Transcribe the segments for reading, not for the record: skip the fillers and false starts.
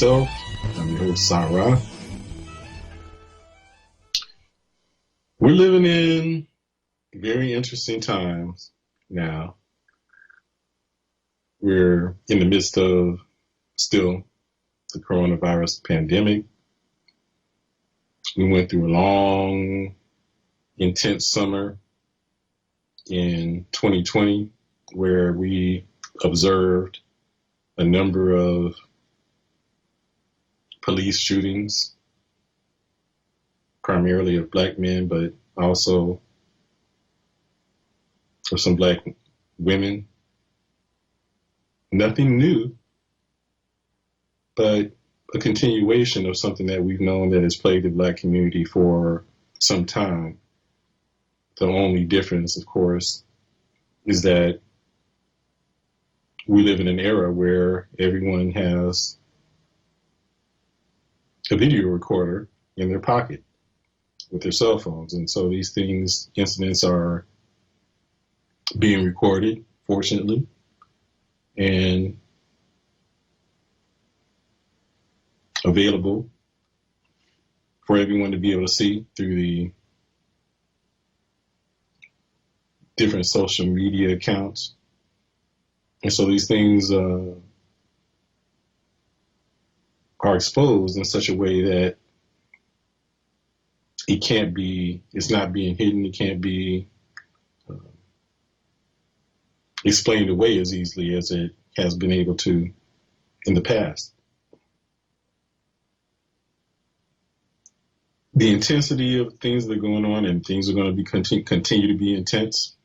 myself. I'm your host, Sarah. We're living in very interesting times now. We're in the midst of still the coronavirus pandemic. We went through a long, intense summer in 2020 where we observed a number of police shootings, primarily of black men, but also of some black women. Nothing new, but a continuation of something that we've known that has plagued the black community for some time. The only difference, of course, is that we live in an era where everyone has a video recorder in their pocket with their cell phones. And so these incidents are being recorded, fortunately, and available for everyone to be able to see through the different social media accounts. And so these things are exposed in such a way that it's not being hidden, it can't be explained away as easily as it has been able to in the past. The intensity of things that are going on, and things are going to be continue to be intense.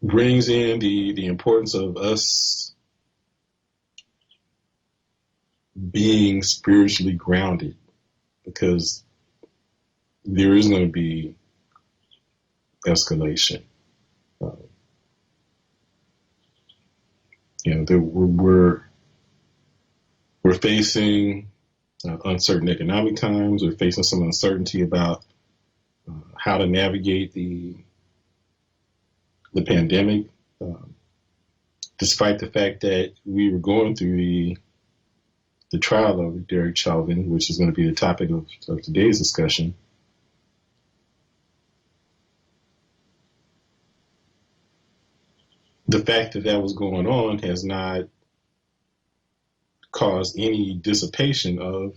Brings in the importance of us being spiritually grounded, because there is going to be escalation. We're facing uncertain economic times. We're facing some uncertainty about how to navigate the pandemic, despite the fact that we were going through the trial of Derek Chauvin, which is going to be the topic of today's discussion. The fact that was going on has not caused any dissipation of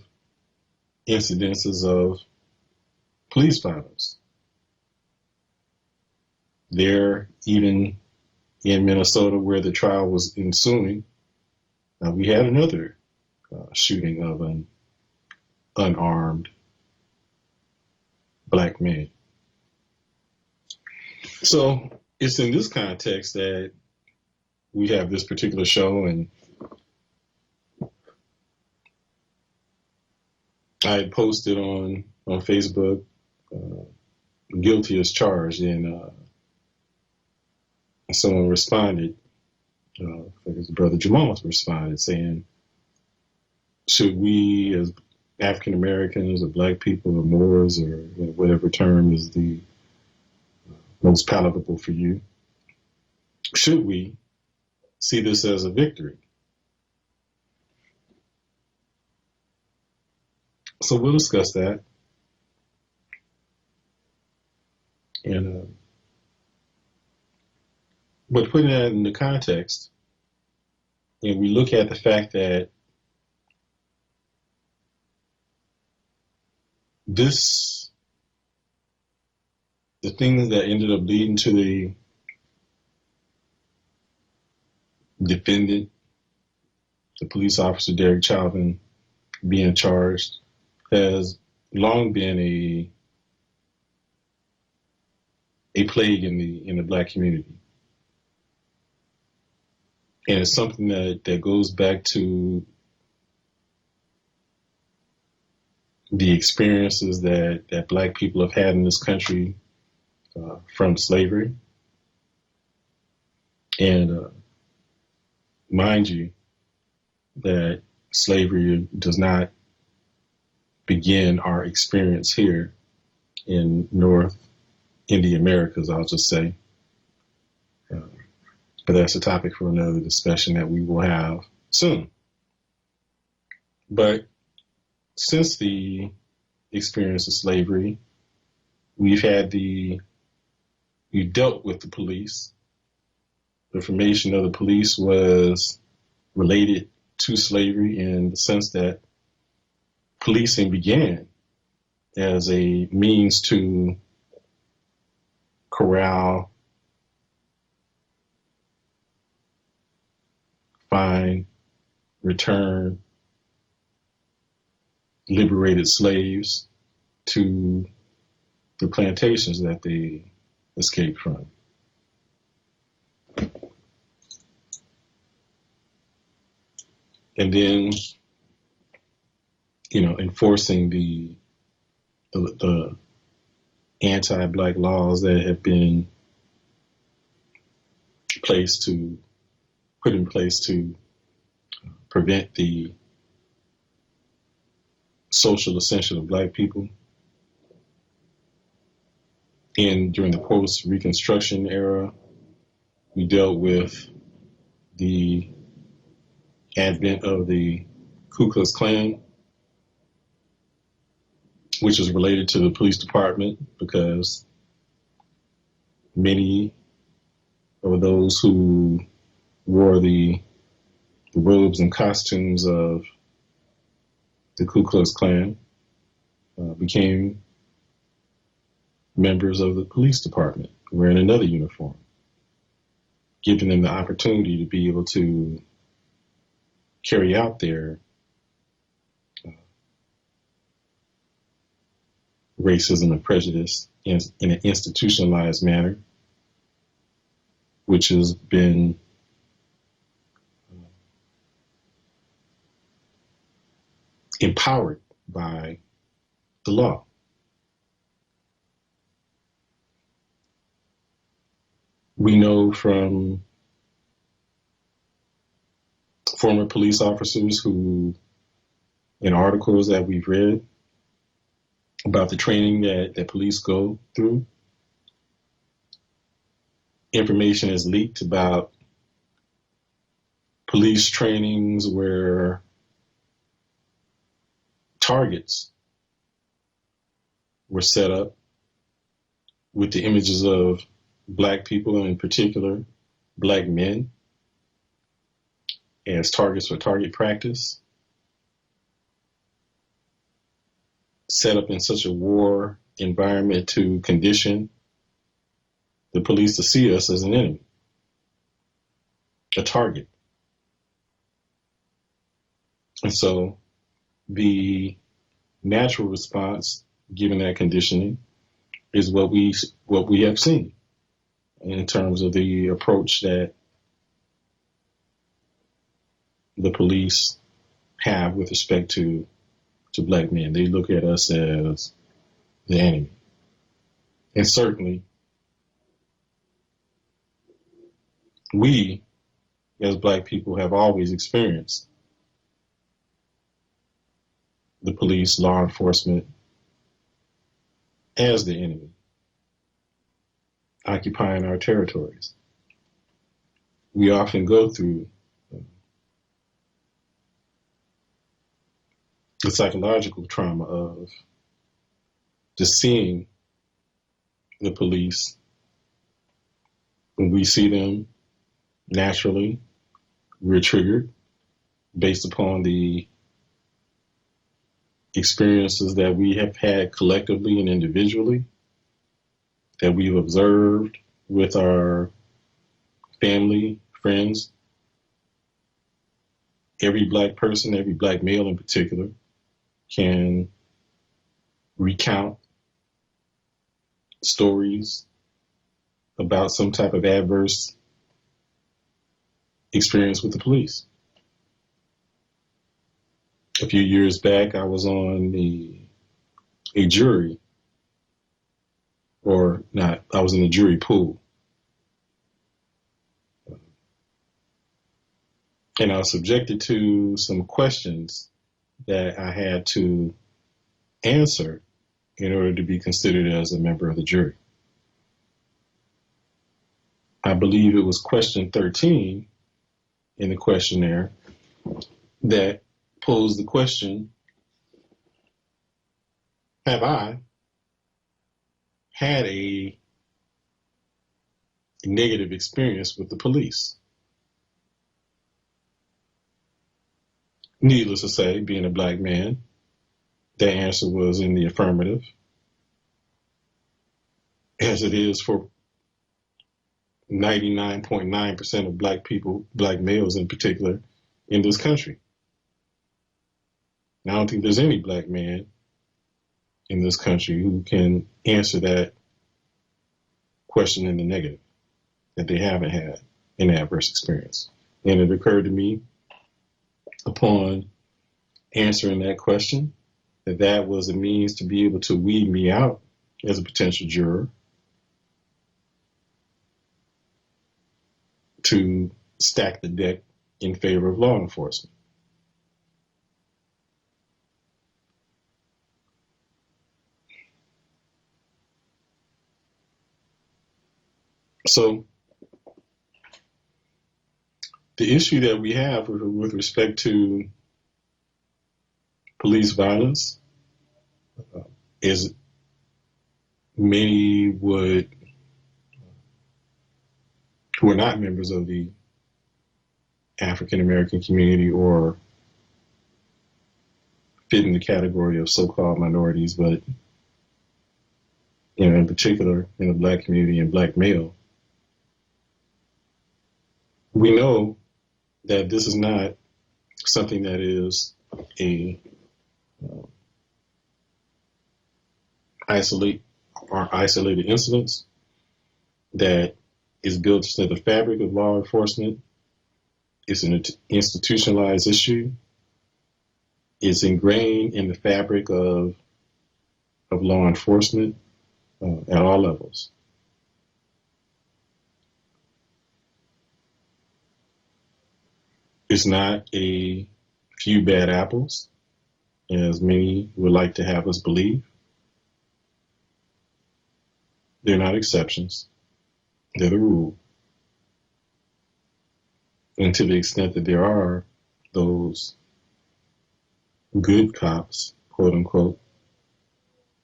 incidences of police violence. There, even in Minnesota, where the trial was ensuing, we had another shooting of an unarmed black man. So it's in this context that we have this particular show, and I had posted on Facebook, guilty as charged, and someone responded, I think Brother Jamal responded saying, should we as African Americans or black people or Moors or whatever term is the most palatable for you, should we see this as a victory? So we'll discuss that. And but putting that in the context, and we look at the fact that the things that ended up leading to the defendant, the police officer Derek Chauvin, being charged, has long been a plague in the black community. And it's something that goes back to the experiences that black people have had in this country from slavery. And mind you, that slavery does not begin our experience here in the Americas, I'll just say. But that's a topic for another discussion that we will have soon. But since the experience of slavery, we dealt with the police. The formation of the police was related to slavery in the sense that policing began as a means to corral, find, return liberated slaves to the plantations that they escaped from. And then, enforcing the anti-Black laws that have been put in place to prevent the social ascension of Black people. And during the post-Reconstruction era, we dealt with the advent of the Ku Klux Klan, which is related to the police department because many of those who wore the robes and costumes of the Ku Klux Klan became members of the police department wearing another uniform, giving them the opportunity to be able to carry out their racism and prejudice in an institutionalized manner, which has been empowered by the law. We know from former police officers who, in articles that we've read about the training that police go through, information is leaked about police trainings where targets were set up with the images of Black people, and in particular, Black men, as targets for target practice, set up in such a war environment to condition the police to see us as an enemy, a target. And so the natural response, given that conditioning, is what we have seen in terms of the approach that the police have with respect to Black men. They look at us as the enemy. And certainly, we, as Black people, have always experienced the police, law enforcement, as the enemy, occupying our territories. We often go through the psychological trauma of just seeing the police. When we see them, naturally, we're triggered based upon the experiences that we have had collectively and individually, that we've observed with our family, friends. Every Black person, every Black male in particular, can recount stories about some type of adverse experience with the police. A few years back, I was on a jury, or not, I was in a jury pool. And I was subjected to some questions that I had to answer in order to be considered as a member of the jury. I believe it was question 13 in the questionnaire that posed the question, have I had a negative experience with the police? Needless to say, being a black man, the answer was in the affirmative, as it is for 99.9% of black people, black males in particular, in this country. I don't think there's any black man in this country who can answer that question in the negative, that they haven't had an adverse experience. And it occurred to me upon answering that question that that was a means to be able to weed me out as a potential juror, to stack the deck in favor of law enforcement. So the issue that we have with respect to police violence is many who are not members of the African American community or fit in the category of so-called minorities, but in particular in the black community and black male, we know that this is not something that is a isolated incidents, that is built into the fabric of law enforcement. It's an institutionalized issue. It's ingrained in the fabric of law enforcement at all levels. It's not a few bad apples, as many would like to have us believe. They're not exceptions. They're the rule. And to the extent that there are those good cops, quote unquote,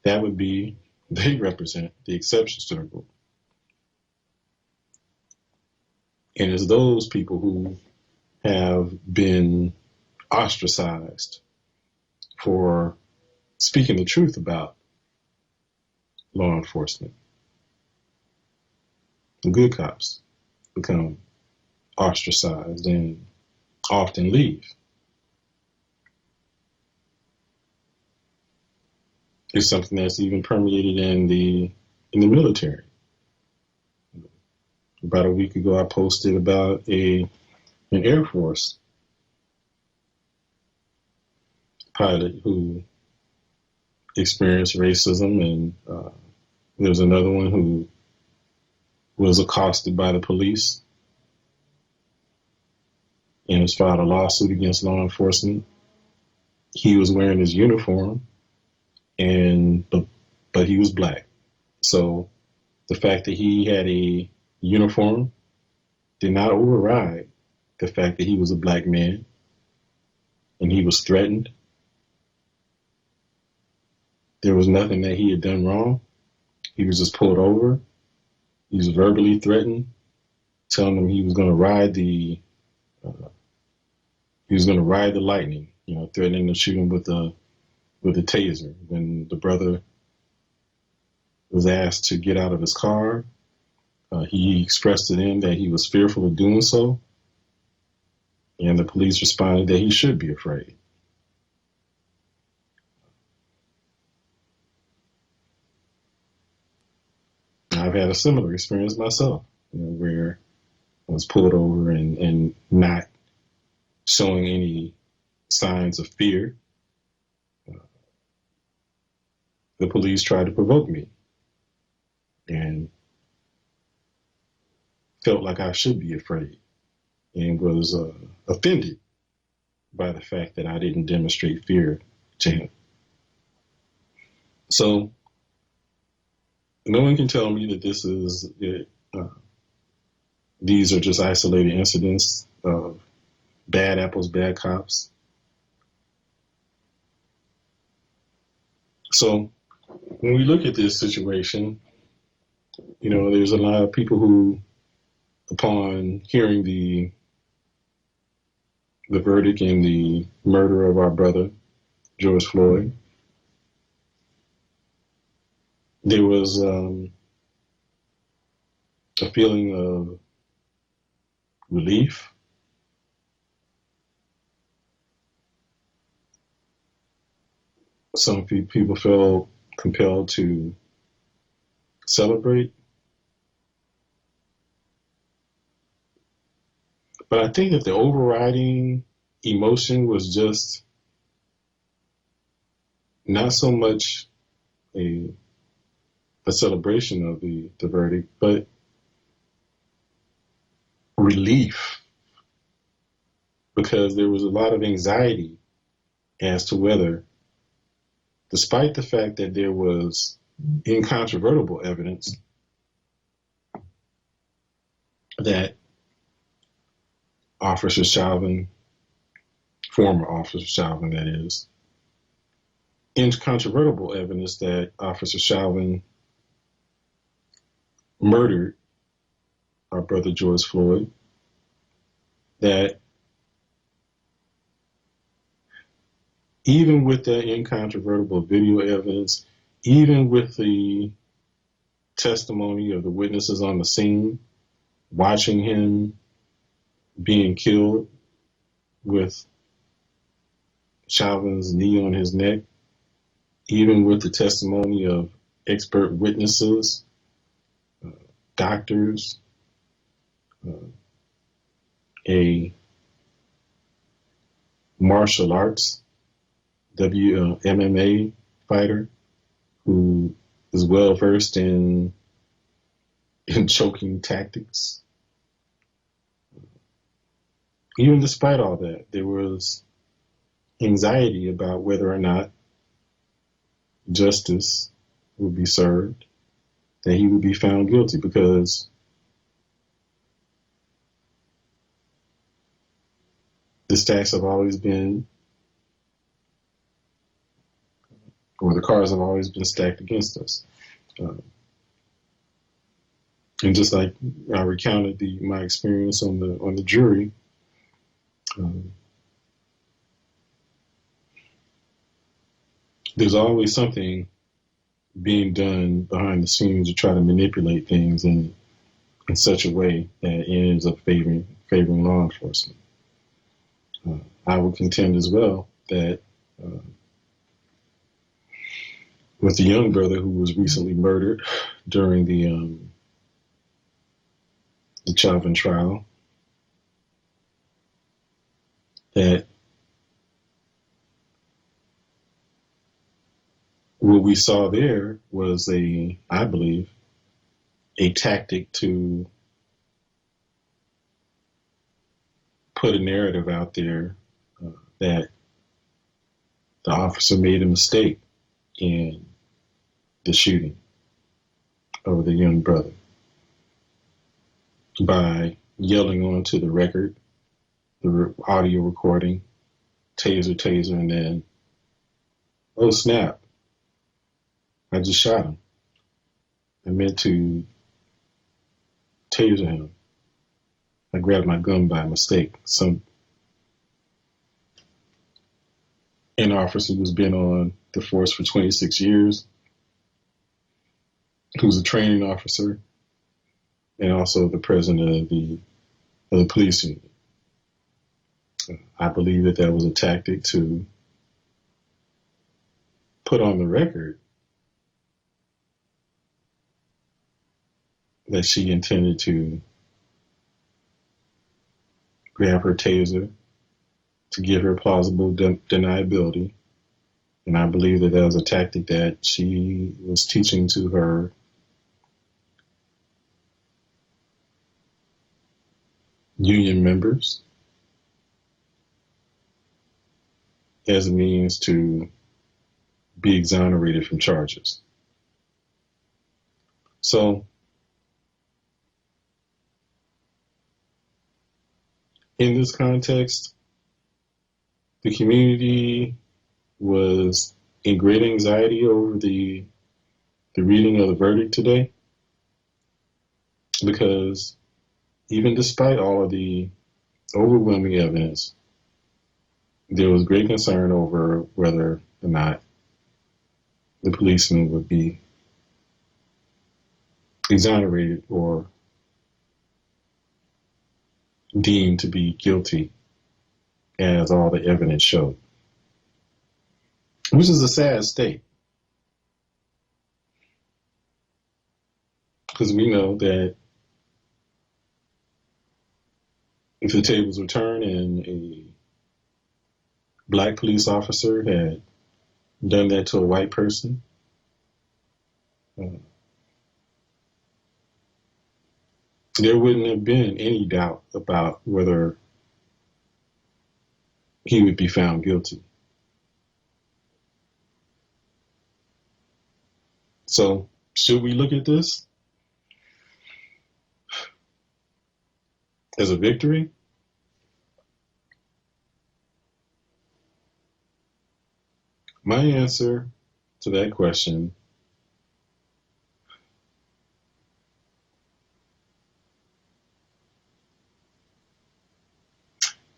they represent the exceptions to the rule. And it's those people who have been ostracized for speaking the truth about law enforcement. The good cops become ostracized and often leave. It's something that's even permeated in the military. About a week ago, I posted about an Air Force pilot who experienced racism, and there's another one who was accosted by the police and has filed a lawsuit against law enforcement. He was wearing his uniform, but he was black. So the fact that he had a uniform did not override the fact that he was a black man and he was threatened. There was nothing that he had done wrong. He was just pulled over. He was verbally threatened, telling him he was going to ride the lightning, threatening to shoot him with a taser. When the brother was asked to get out of his car, he expressed to them that he was fearful of doing so, and the police responded that he should be afraid. I've had a similar experience myself, where I was pulled over and not showing any signs of fear. The police tried to provoke me and felt like I should be afraid, and was offended by the fact that I didn't demonstrate fear to him. So no one can tell me that this is these are just isolated incidents of bad apples, bad cops. So when we look at this situation, there's a lot of people who, upon hearing the verdict in the murder of our brother, George Floyd, there was a feeling of relief. Some people felt compelled to celebrate. But I think that the overriding emotion was just not so much a celebration of the verdict, but relief, because there was a lot of anxiety as to whether, despite the fact that there was incontrovertible evidence that Officer Chauvin, former Officer Chauvin that is, incontrovertible evidence that Officer Chauvin murdered our brother George Floyd, that even with that incontrovertible video evidence, even with the testimony of the witnesses on the scene, watching him being killed with Chauvin's knee on his neck, even with the testimony of expert witnesses, doctors, a martial arts MMA fighter who is well versed in choking tactics. Even despite all that, there was anxiety about whether or not justice would be served, that he would be found guilty, because the stacks have always been, or the cards have always been stacked against us. And just like I recounted my experience on the jury, there's always something being done behind the scenes to try to manipulate things in such a way that ends up favoring law enforcement. I would contend as well that with the young brother who was recently murdered during the Chauvin trial, that what we saw there was I believe, a tactic to put a narrative out there that the officer made a mistake in the shooting of the young brother by yelling onto the record, the audio recording, taser, taser, and then, oh snap, I just shot him. I meant to taser him. I grabbed my gun by mistake. An officer who's been on the force for 26 years, who's a training officer, and also the president of the police union. I believe that was a tactic to put on the record that she intended to grab her taser to give her plausible deniability. And I believe that was a tactic that she was teaching to her union members as a means to be exonerated from charges. So in this context, the community was in great anxiety over the reading of the verdict today, because even despite all of the overwhelming evidence, there was great concern over whether or not the policeman would be exonerated or deemed to be guilty, as all the evidence showed, which is a sad state, because we know that if the tables were turned and a black police officer had done that to a white person, there wouldn't have been any doubt about whether he would be found guilty. So, should we look at this as a victory? My answer to that question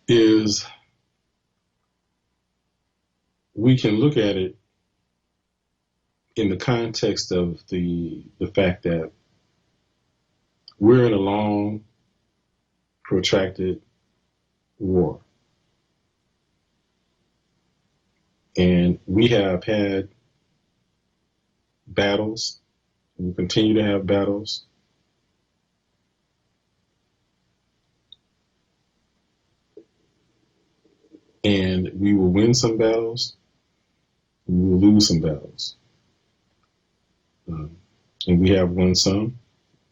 is we can look at it in the context of the fact that we're in a long, protracted war. And we have had battles, and we continue to have battles. And we will win some battles, we will lose some battles. And we have won some.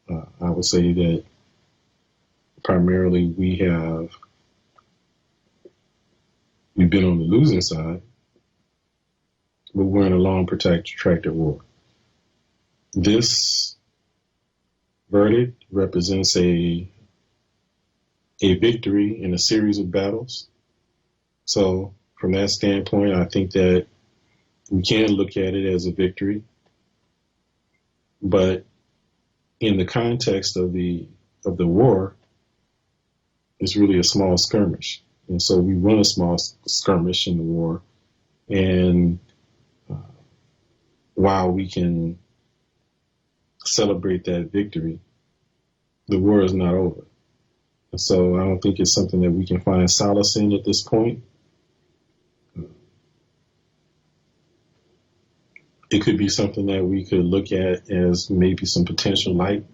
I would say that primarily we've been on the losing side, but we're in a long, protracted war. This verdict represents a victory in a series of battles. So from that standpoint, I think that we can look at it as a victory. But in the context of the war, it's really a small skirmish. And so we won a small skirmish in the war. And while we can celebrate that victory, the war is not over. And so I don't think it's something that we can find solace in at this point. It could be something that we could look at as maybe some potential light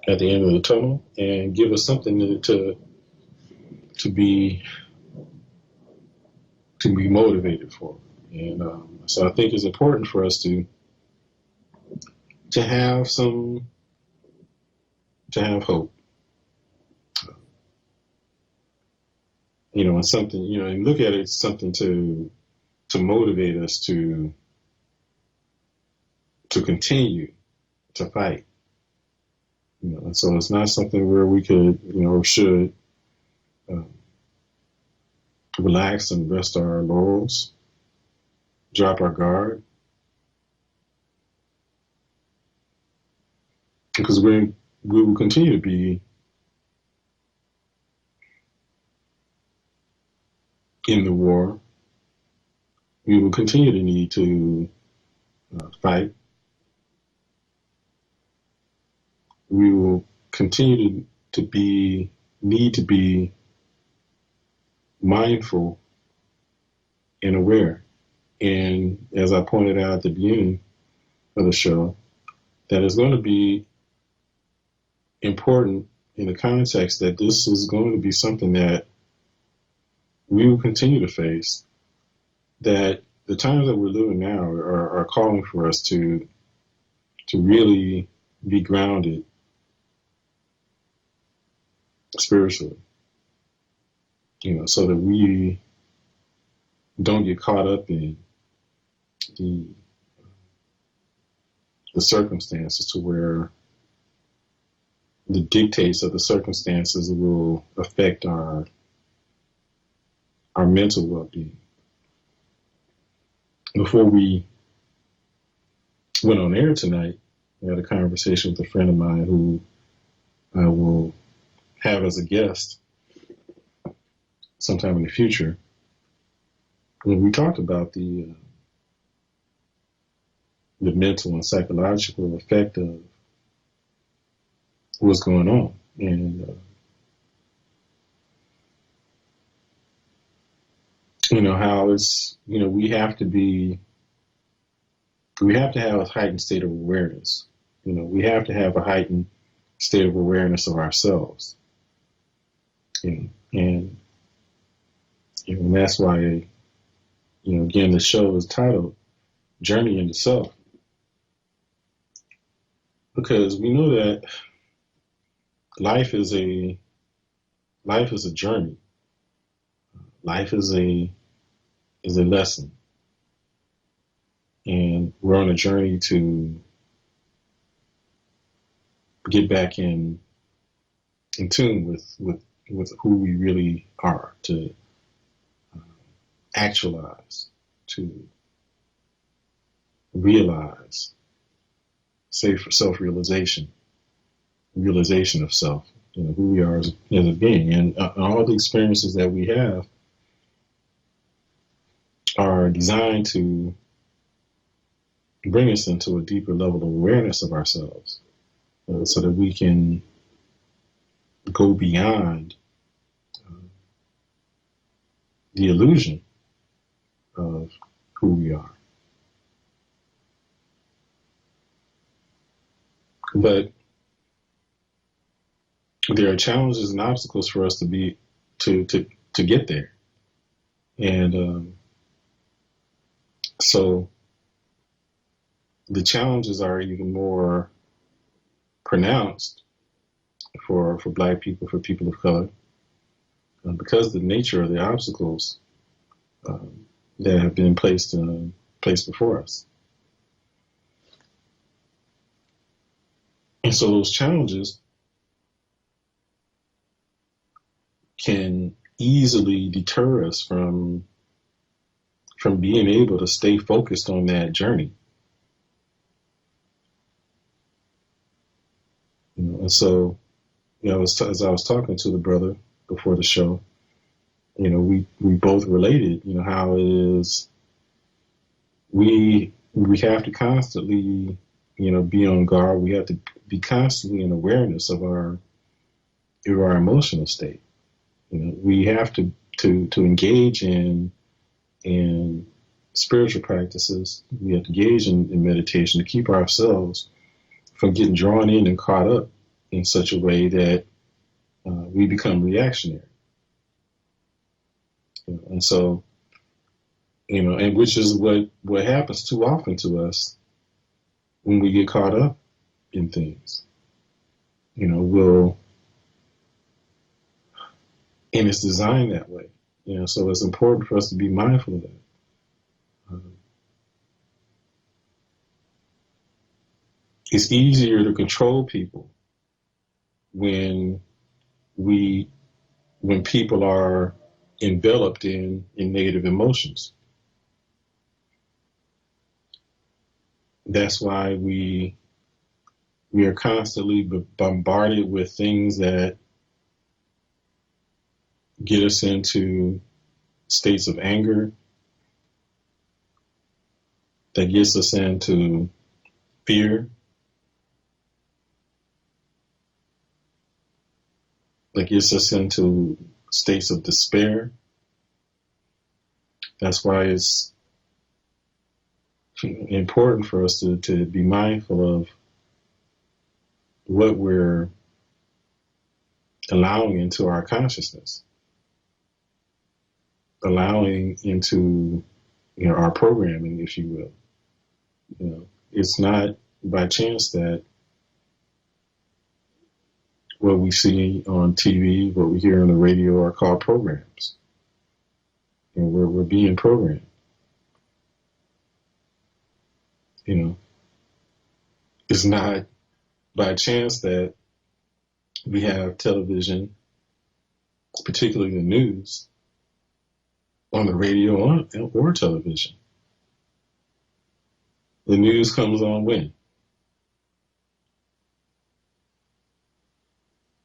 at the end of the tunnel, and give us something to be motivated for. And so I think it's important for us to have hope, and something, and look at it as something to motivate us to continue to fight. And so it's not something where we could, or should relax and rest our laurels, drop our guard, because we will continue to be in the war. We will continue to need to fight. We will continue to need to be mindful and aware. And as I pointed out at the beginning of the show, that it's going to be important in the context that this is going to be something that we will continue to face, that the times that we're living now are calling for us to really be grounded spiritually, so that we don't get caught up in the circumstances to where the dictates of the circumstances will affect our mental well-being. Before we went on air tonight, I had a conversation with a friend of mine who I will have as a guest sometime in the future. When we talked about the mental and psychological effect of what's going on, and how it's we have to have a heightened state of awareness. We have to have a heightened state of awareness of ourselves. And that's why again, the show is titled Journey into Self, because we know that life is a journey. Life is a lesson, and we're on a journey to get back in tune with who we really are, to actualize, to realize, say for self-realization, realization of self, who we are as a being. And all the experiences that we have are designed to bring us into a deeper level of awareness of ourselves, so that we can go beyond the illusion of who we are. But there are challenges and obstacles for us to get there. And so the challenges are even more pronounced for Black people, for people of color, because of the nature of the obstacles that have been placed before us. And so those challenges can easily deter us from being able to stay focused on that journey. And so, as I was talking to the brother before the show, we both related, how it is we have to constantly, be on guard. We have to be constantly in awareness of our emotional state. We have to engage in spiritual practices. We have to engage in meditation to keep ourselves from getting drawn in and caught up in such a way that we become reactionary. And so, and which is what happens too often to us when we get caught up in things. And it's designed that way. So it's important for us to be mindful of that. It's easier to control people when people are enveloped in negative emotions. That's why we are constantly bombarded with things that get us into states of anger, that gets us into fear, that gets us into states of despair. That's why it's important for us to be mindful of what we're allowing into our consciousness, allowing into our programming, if you will. It's not by chance that what we see on TV, what we hear on the radio are called programs. We're being programmed. It's not by chance that We have television, particularly the news, on the radio or television. The news comes on when?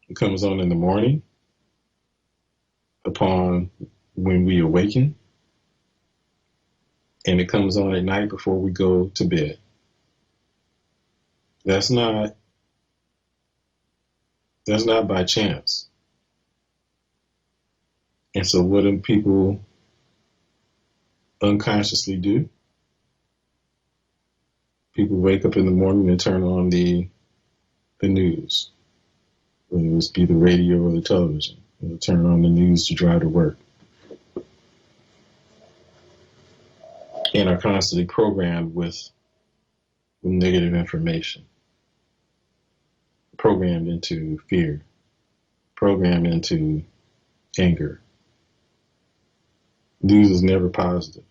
It comes on in the morning, upon when we awaken, and it comes on at night before we go to bed. That's not by chance. And so what do people unconsciously do? People wake up in the morning and turn on the news, whether it be the radio or the television. They'll turn on the news to drive to work, and are constantly programmed with negative information, programmed into fear, programmed into anger. News is never positive.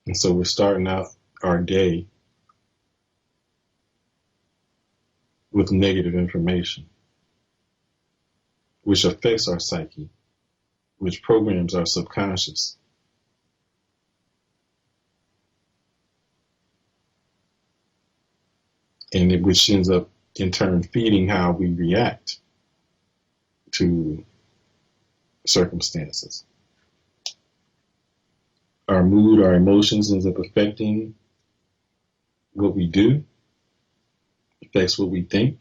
And so we're starting out our day with negative information, which affects our psyche, which programs our subconscious. And which ends up in turn feeding how we react to circumstances. Our mood, our emotions ends up affecting what we do, affects what we think,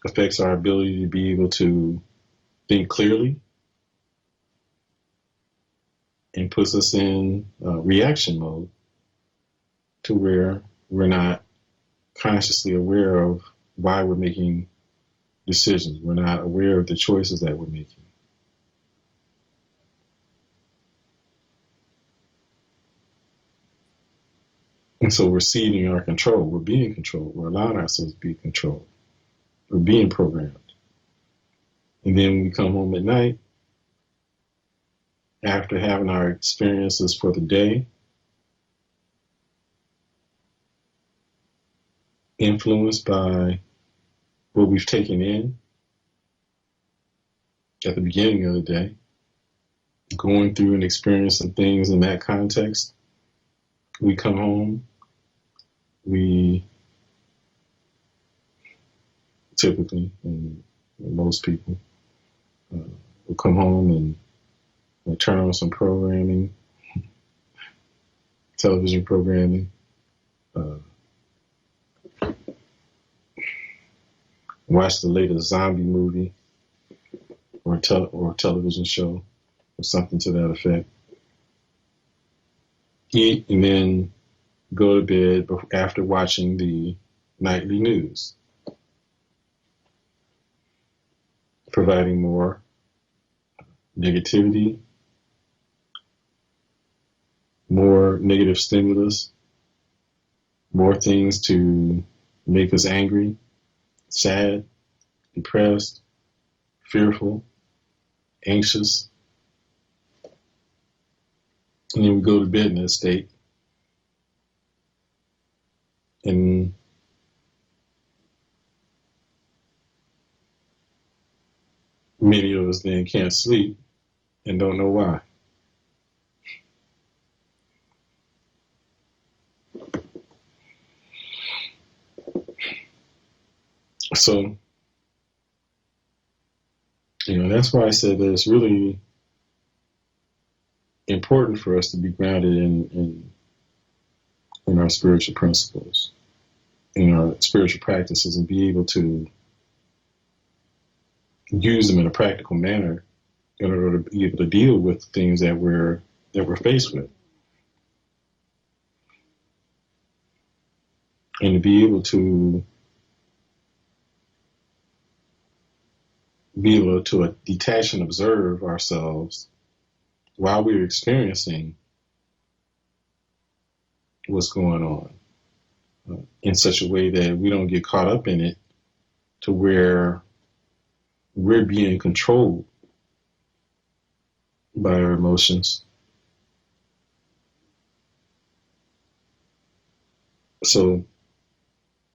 affects our ability to be able to think clearly, and puts us in reaction mode to where we're not consciously aware of why we're making decisions. We're not aware of the choices that we're making. And so we're ceding our control. We're being controlled. We're allowing ourselves to be controlled. We're being programmed. And then when we come home at night, after having our experiences for the day, influenced by what we've taken in at the beginning of the day, going through and experiencing things in that context, we come home, we typically, and most people, will come home and turn on some programming, television programming, watch the latest zombie movie or television show or something to that effect, eat, and then go to bed after watching the nightly news, providing more negativity, more negative stimulus, more things to make us angry, sad, depressed, fearful, anxious. And then we go to bed in that state. And many of us then can't sleep and don't know why. So, that's why I said that it's really important for us to be grounded in our spiritual principles, in our spiritual practices, and be able to use them in a practical manner in order to be able to deal with things that we're faced with, and to be able to detach and observe ourselves while we're experiencing what's going on, in such a way that we don't get caught up in it to where we're being controlled by our emotions. So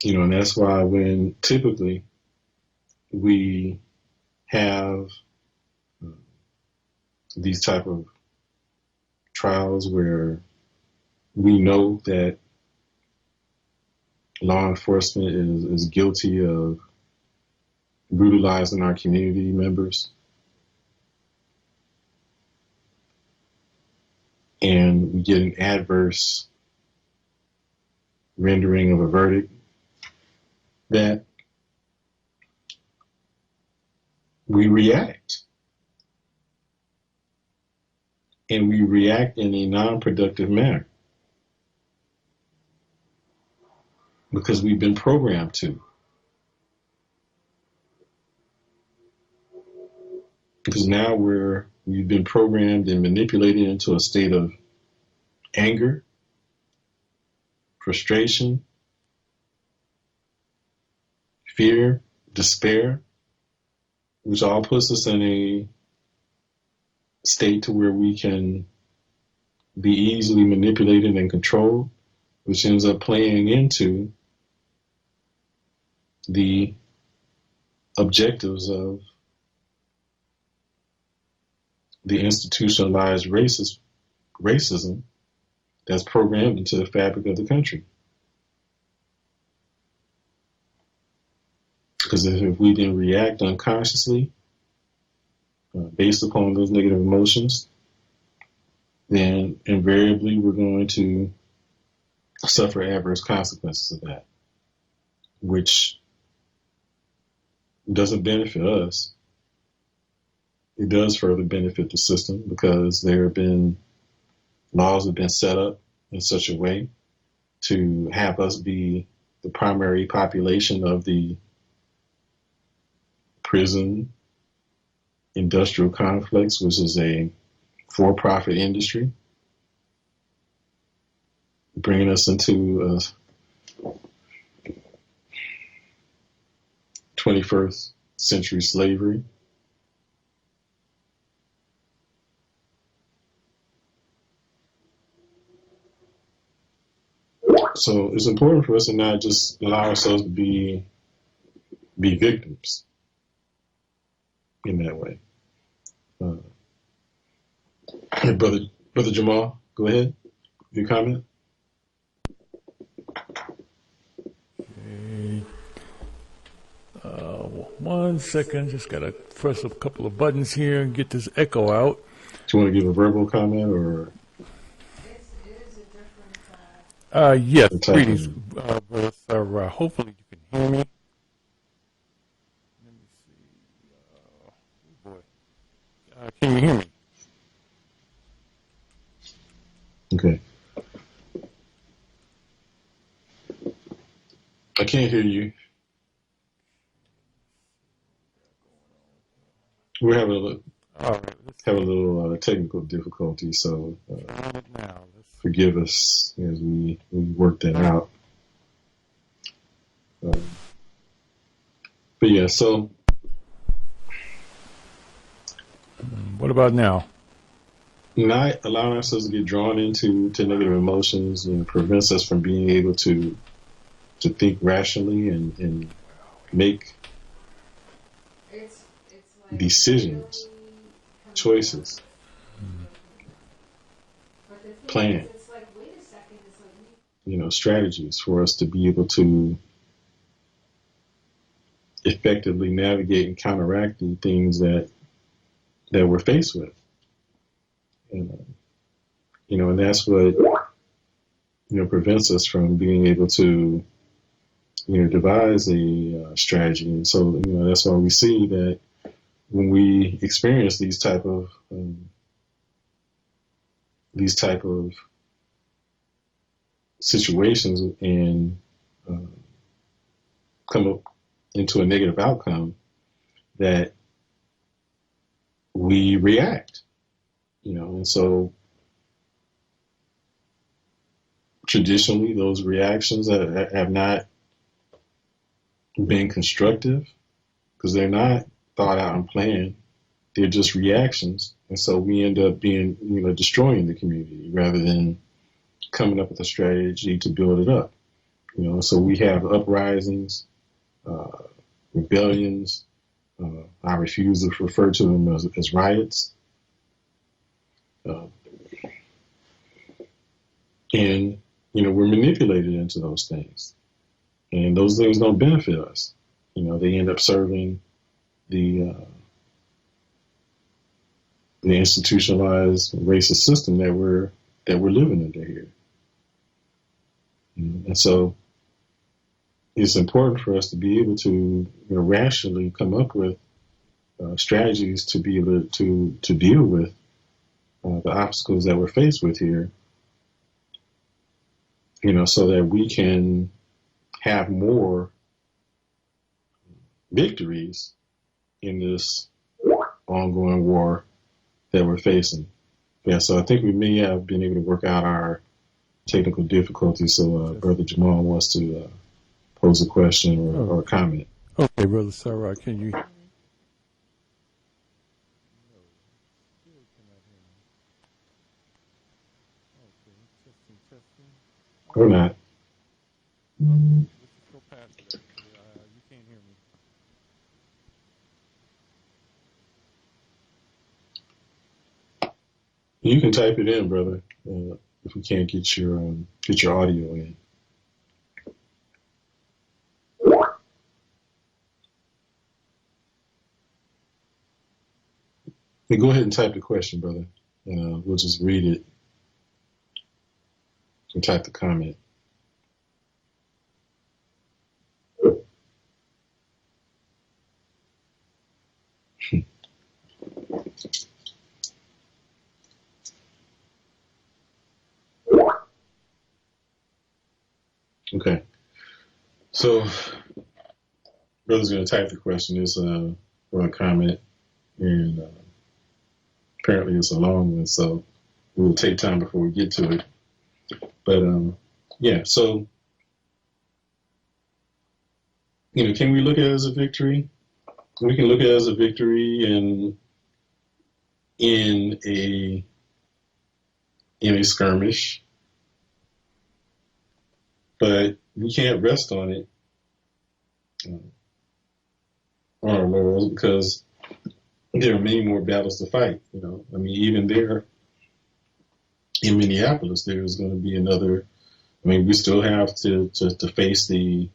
And that's why when typically we have these type of trials where we know that law enforcement is guilty of brutalizing our community members, and we get an adverse rendering of a verdict, that we react. And we react in a non-productive manner because we've been programmed to. Because now we've been programmed and manipulated into a state of anger, frustration, fear, despair, which all puts us in a state to where we can be easily manipulated and controlled, which ends up playing into the objectives of the institutionalized racism that's programmed into the fabric of the country. Because if we didn't react unconsciously based upon those negative emotions, then invariably we're going to suffer adverse consequences of that, which doesn't benefit us. It does further benefit the system because laws have been set up in such a way to have us be the primary population of the prison industrial complex, which is a for-profit industry, bringing us into 21st century slavery. So it's important for us to not just allow ourselves to be victims in that way. Brother Jamal, go ahead. Your comment? Okay. 1 second, just gotta press a couple of buttons here and get this echo out. Do you want to give a verbal comment or? Yes, greetings, brother Sarah. Hopefully you can hear me. Let me see. Oh boy. Can you hear me? Okay. I can't hear you. We're having a little technical difficulty, so forgive us as we work that out. But yeah, so. What about now? Not allowing ourselves to get drawn into negative emotions prevents us from being able to think rationally and make decisions, choices, plan, strategies for us to be able to effectively navigate and counteract the things that we're faced with. And that's what prevents us from being able to devise a strategy. And so that's why we see that when we experience these type of situations and come up into a negative outcome, that we react. And so traditionally those reactions have not been constructive because they're not thought out and planned. They're just reactions. And so we end up being, destroying the community rather than coming up with a strategy to build it up. So we have uprisings, rebellions. I refuse to refer to them as riots. Uh, and, we're manipulated into those things. And those things don't benefit us. They end up serving the institutionalized racist system that we're living under here. And so it's important for us to be able to rationally come up with strategies to be able to deal with the obstacles that we're faced with here, so that we can have more victories in this ongoing war that we're facing. Yeah, so I think we may have been able to work out our technical difficulties. So Brother Jamal wants to pose a question or a comment. Okay, Brother Sarah, can you? Or not. Let's just go past that. You can't hear me. You can type it in, brother, if we can't get your audio in. Hey, go ahead and type the question, brother. We'll just read it and type the comment. Okay. So, brother's going to type the question. It's or a comment, and apparently it's a long one, so we'll take time before we get to it. But yeah, so can we look at it as a victory? We can look at it as a victory in a skirmish, but we can't rest on it on our laurels, because there are many more battles to fight. Even there in Minneapolis, there's going to be another. We still have to face the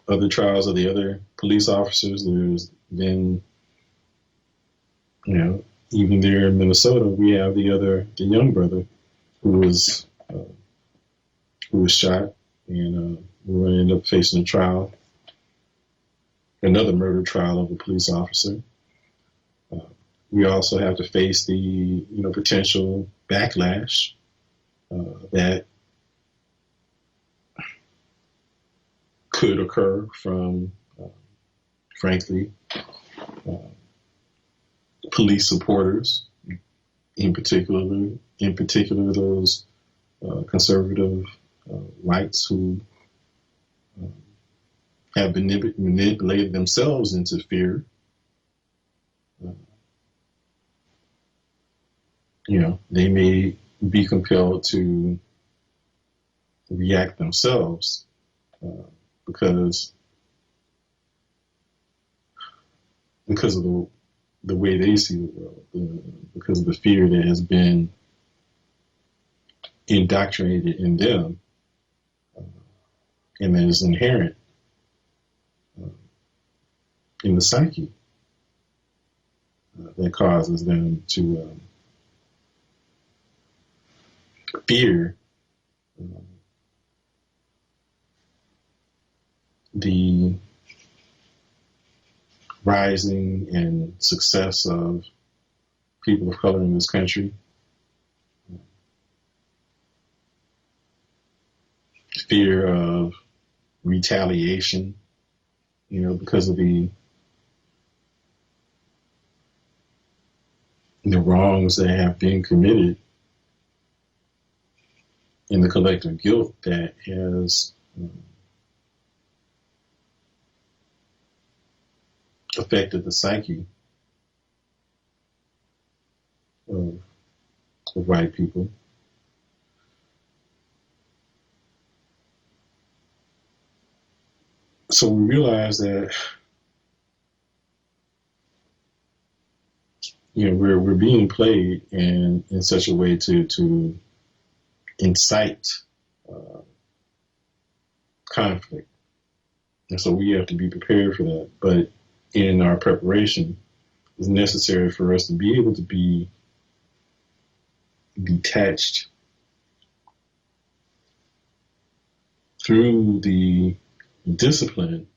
other trials of the other police officers. There's been, even there in Minnesota, we have the young brother who was shot, and we're going to end up facing a trial, another murder trial of a police officer. We also have to face the potential backlash that could occur from, frankly, police supporters, in particular those conservative whites who have been manipulated themselves into fear. They may be compelled to react themselves because of the way they see the world, because of the fear that has been indoctrinated in them, and that is inherent in the psyche, that causes them to fear the rising and success of people of color in this country. Fear of retaliation, because of the wrongs that have been committed, and the collective guilt that has affected the psyche of white people. So we realize that, we're being played in such a way to incite uh, conflict. And so we have to be prepared for that. But in our preparation, it's necessary for us to be able to be detached through the discipline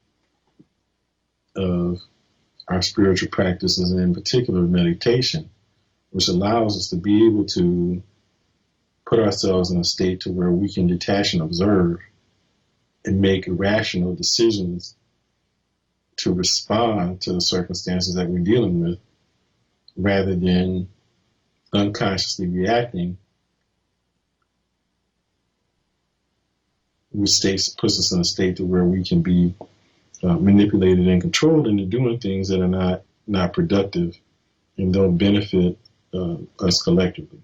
of our spiritual practices, and in particular meditation, which allows us to be able to put ourselves in a state to where we can detach and observe and make rational decisions to respond to the circumstances that we're dealing with, rather than unconsciously reacting, which puts us in a state to where we can be manipulated and controlled into doing things that are not productive and don't benefit us collectively.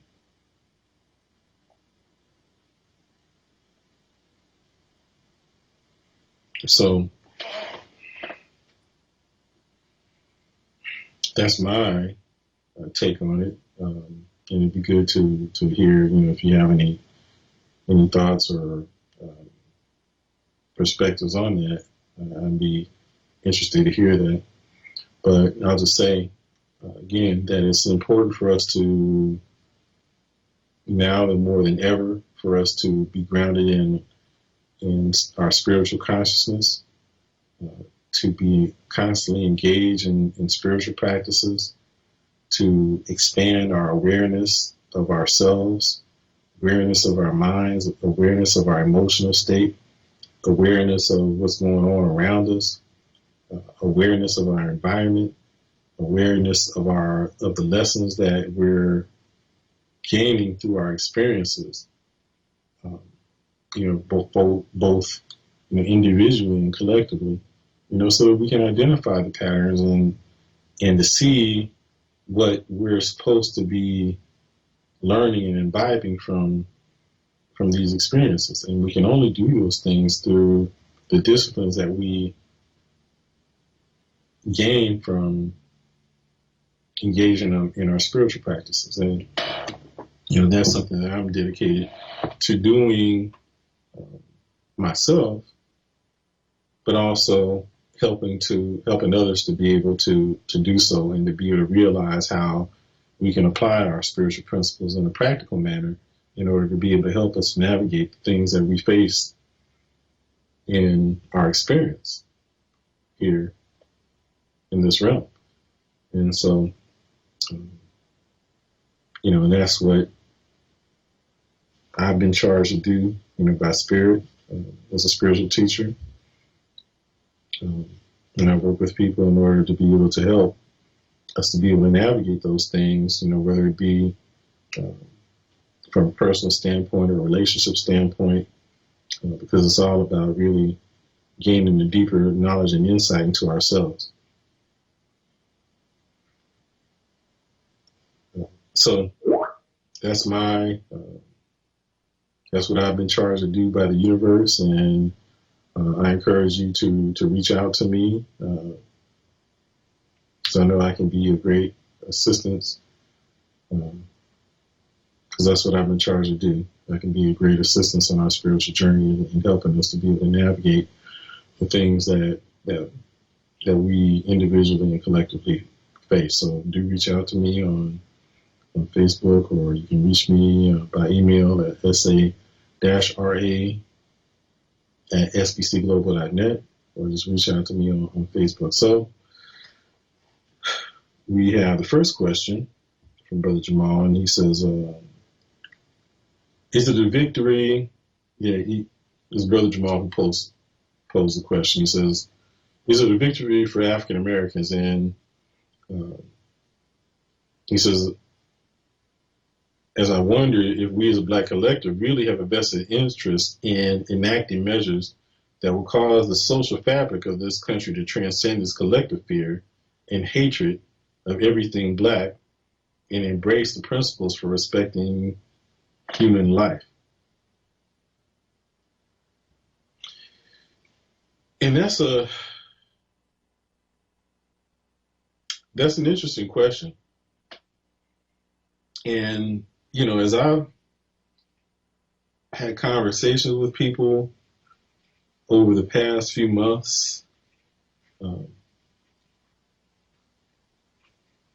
So that's my take on it, and it'd be good to hear, if you have any thoughts or perspectives on that. I'd be interested to hear that. But I'll just say again that it's important for us to, now and more than ever, for us to be grounded in our spiritual consciousness, to be constantly engaged in spiritual practices, to expand our awareness of ourselves, awareness of our minds, awareness of our emotional state, awareness of what's going on around us, awareness of our environment, awareness of the lessons that we're gaining through our experiences, both individually and collectively, so that we can identify the patterns and to see what we're supposed to be learning and imbibing from these experiences. And we can only do those things through the disciplines that we gain from engaging in our spiritual practices. And that's something that I'm dedicated to doing myself, but also helping others to be able to do so, and to be able to realize how we can apply our spiritual principles in a practical manner in order to be able to help us navigate the things that we face in our experience here in this realm. And so, and that's what I've been charged to do, by Spirit, as a spiritual teacher. And I work with people in order to be able to help us to be able to navigate those things, whether it be from a personal standpoint or a relationship standpoint, because it's all about really gaining the deeper knowledge and insight into ourselves. So that's that's what I've been charged to do by the universe, and I encourage you to reach out to me, because I know I can be of great assistance, because that's what I've been charged to do. I can be a great assistance in our spiritual journey in helping us to be able to navigate the things that we individually and collectively face. So do reach out to me on Facebook, or you can reach me by email at sa-ra@sbcglobal.net, or just reach out to me on Facebook. So we have the first question from Brother Jamal, and he says, is it a victory? It's Brother Jamal who posed the question. He says, is it a victory for African Americans? And he says, as I wonder if we as a Black collective really have a vested interest in enacting measures that will cause the social fabric of this country to transcend this collective fear and hatred of everything Black, and embrace the principles for respecting human life. And that's an interesting question. And, as I've had conversations with people over the past few months,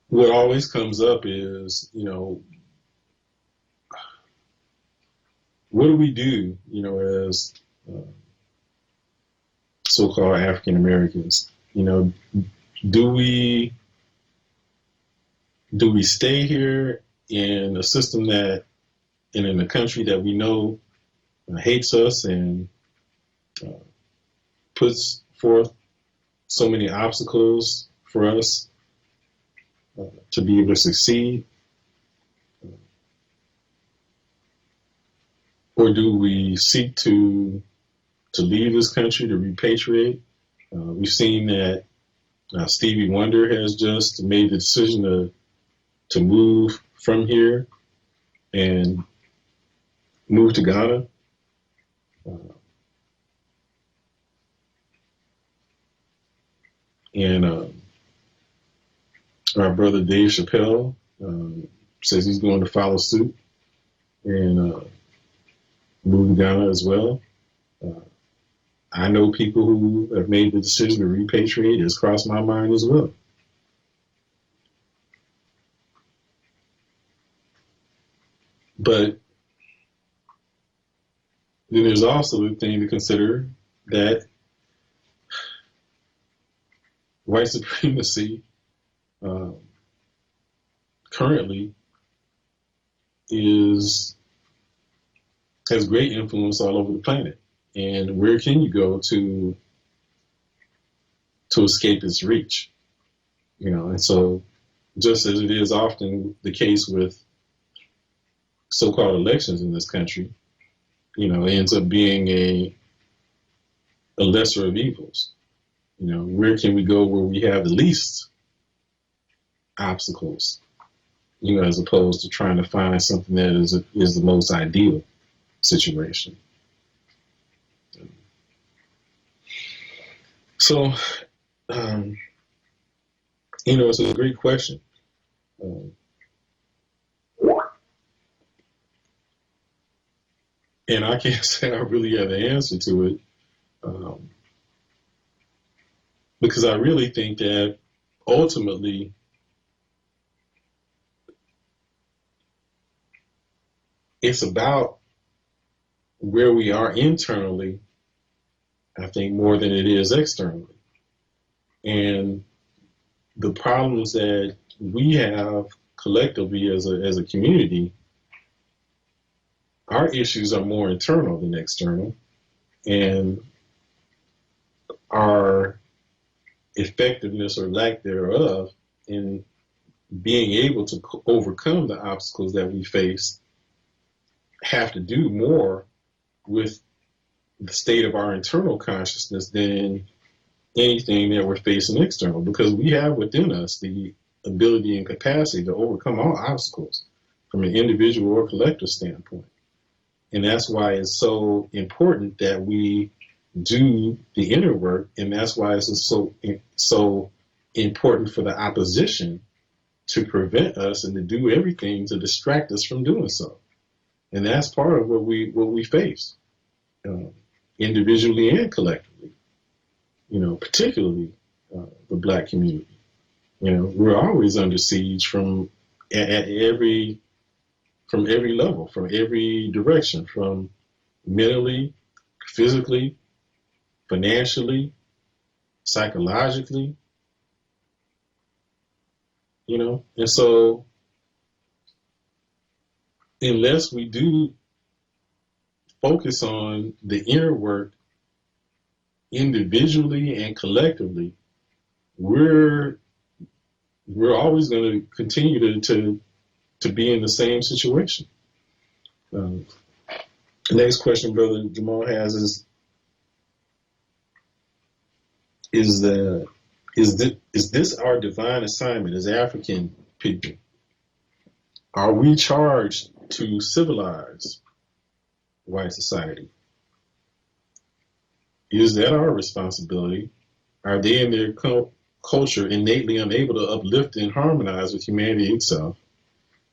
what always comes up is, what do we do, as so-called African Americans? Do we stay here in a system that, and in a country that we know hates us and puts forth so many obstacles for us to be able to succeed? Or do we seek to leave this country, to repatriate? We've seen that Stevie Wonder has just made the decision to move from here and move to Ghana. And our brother Dave Chappelle says he's going to follow suit and move to Ghana as well. I know people who have made the decision to repatriate. It's crossed my mind as well. But then there's also the thing to consider that white supremacy currently has great influence all over the planet. And where can you go to escape its reach? And so just as it is often the case with so-called elections in this country, it ends up being a lesser of evils. Where can we go where we have the least obstacles, as opposed to trying to find something that is the most ideal situation. So, it's a great question. And I can't say I really have the answer to it, because I really think that ultimately it's about where we are internally, I think, more than it is externally. And the problems that we have collectively as a community, our issues are more internal than external. And our effectiveness or lack thereof in being able to overcome the obstacles that we face have to do more with the state of our internal consciousness than anything that we're facing external, because we have within us the ability and capacity to overcome all obstacles from an individual or collective standpoint. And that's why it's so important that we do the inner work, and that's why it's so important for the opposition to prevent us and to do everything to distract us from doing so. And that's part of what we face, individually and collectively. Particularly the Black community. We're always under siege from every level, from every direction, from mentally, physically, financially, psychologically. And so unless we do focus on the inner work individually and collectively, we're always going to continue to be in the same situation. The next question Brother Jamal has is this our divine assignment as African people? Are we charged to civilize white society? Is that our responsibility? Are they in their culture innately unable to uplift and harmonize with humanity itself?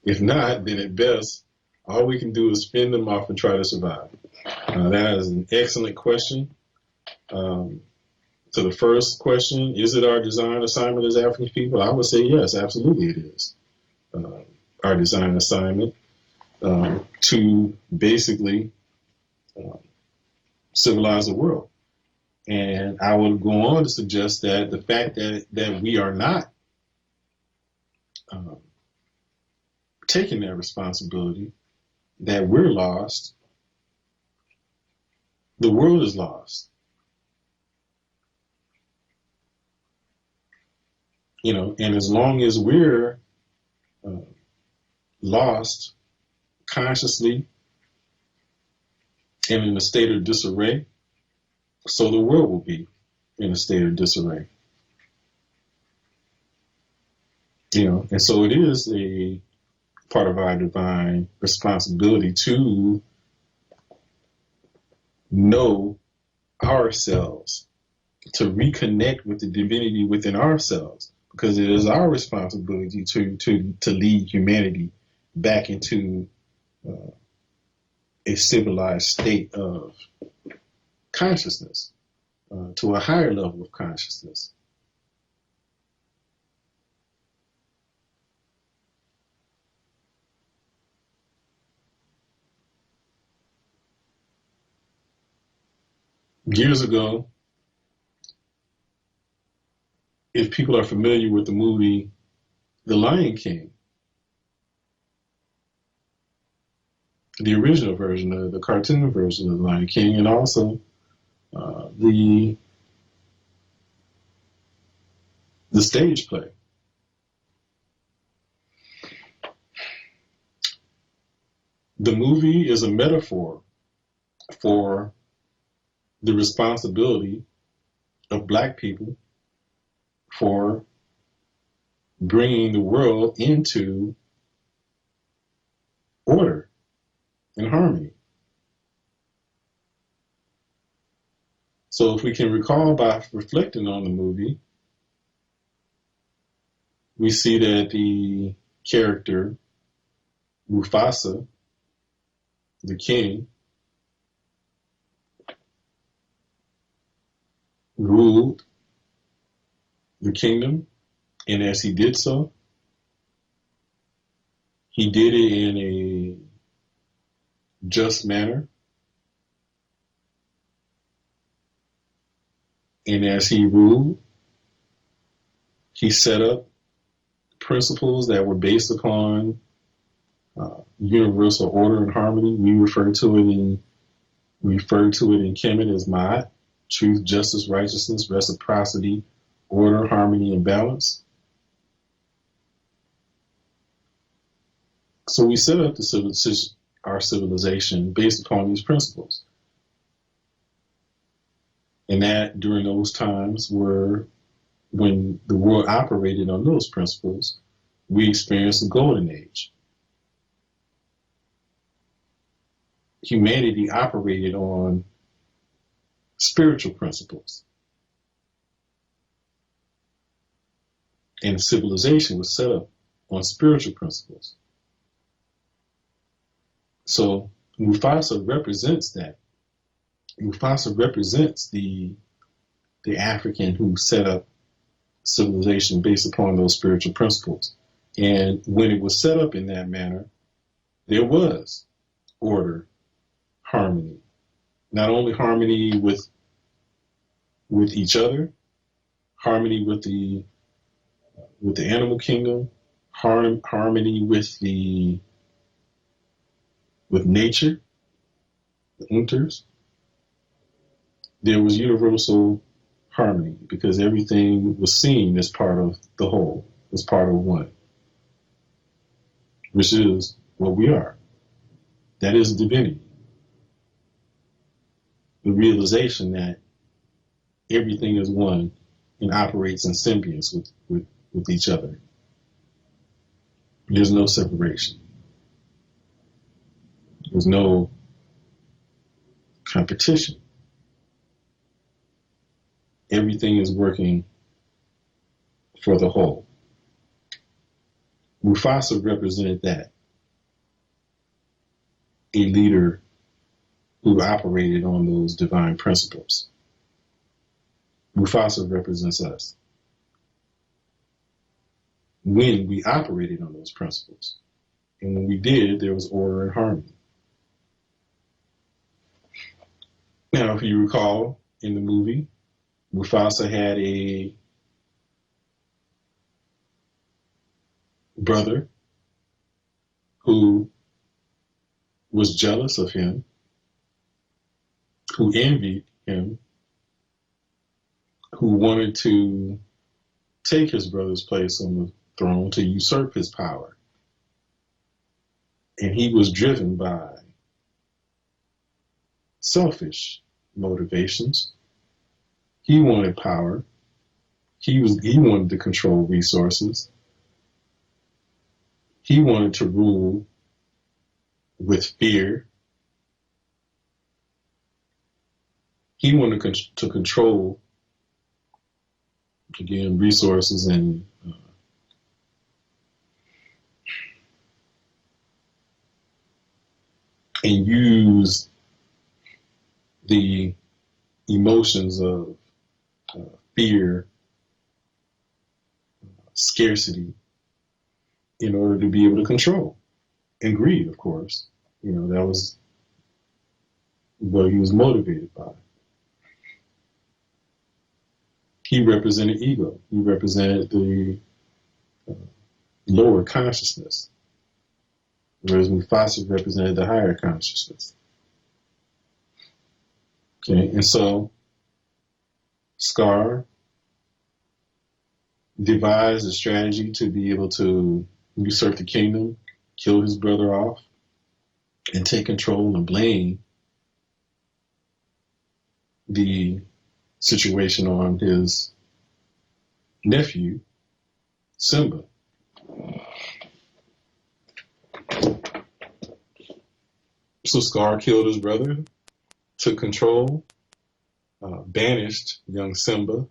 If not, then at best, all we can do is fend them off and try to survive. That is an excellent question. To the first question, is it our design assignment as African people? I would say yes, absolutely it is. Our design assignment to basically civilize the world. And I would go on to suggest that the fact that we are not taking that responsibility, that we're lost, the world is lost. And as long as we're lost consciously and in a state of disarray, so the world will be in a state of disarray. And so it is a part of our divine responsibility to know ourselves, to reconnect with the divinity within ourselves, because it is our responsibility to lead humanity back into a civilized state of consciousness, to a higher level of consciousness. Years ago, if people are familiar with the movie The Lion King, the original version of the cartoon version of The Lion King, and also the stage play. The movie is a metaphor for the responsibility of Black people for bringing the world into order and harmony. So if we can recall by reflecting on the movie, we see that the character Mufasa, the king, ruled the kingdom, and as he did so, he did it in a just manner. And as he ruled, he set up principles that were based upon universal order and harmony. We refer to it in Kemet as Ma'at, truth, justice, righteousness, reciprocity, order, harmony, and balance. So we set up our civilization based upon these principles. And that during those times were when the world operated on those principles, we experienced the golden age. Humanity operated on spiritual principles. And civilization was set up on spiritual principles. So Mufasa represents that. Mufasa represents the African who set up civilization based upon those spiritual principles. And when it was set up in that manner, there was order, harmony. Not only harmony with each other, harmony with the animal kingdom, harmony with nature, the Unters. There was universal harmony because everything was seen as part of the whole, as part of one, which is what we are. That is divinity. The realization that everything is one and operates in symbiance with each other. There's no separation. There's no competition. everything is working for the whole. Mufasa represented that, a leader who operated on those divine principles. Mufasa represents us when we operated on those principles. And when we did, there was order and harmony. Now, if you recall in the movie, Mufasa had a brother who was jealous of him, who envied him, who wanted to take his brother's place on the throne to usurp his power. And he was driven by selfish motivations. He wanted power. He wanted to control resources. He wanted to rule with fear. He wanted to control, again, resources and use the emotions of fear, scarcity, in order to be able to control. And greed, of course. That was what he was motivated by. He represented ego. He represented the lower consciousness, whereas Mufasa represented the higher consciousness. Okay, and so Scar devised a strategy to be able to usurp the kingdom, kill his brother off, and take control and blame the situation on his nephew, Simba. So Scar killed his brother, took control, banished young Simba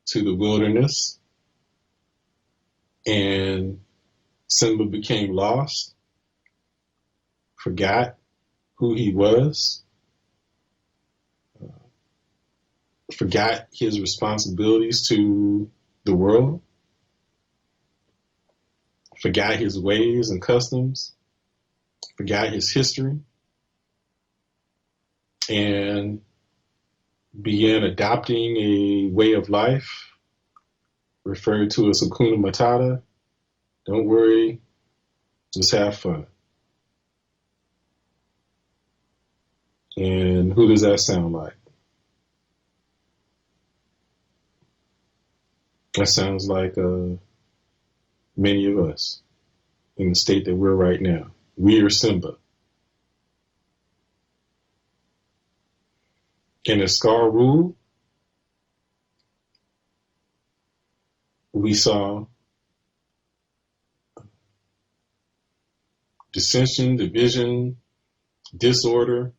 to the wilderness, and Simba became lost, forgot who he was, forgot his responsibilities to the world, forgot his ways and customs, forgot his history, and began adopting a way of life referred to as Hakuna Matata. Don't worry, just have fun. And who does that sound like? That sounds like many of us in the state that we're right now. We are Simba. And as Scar ruled, we saw dissension, division, disorder,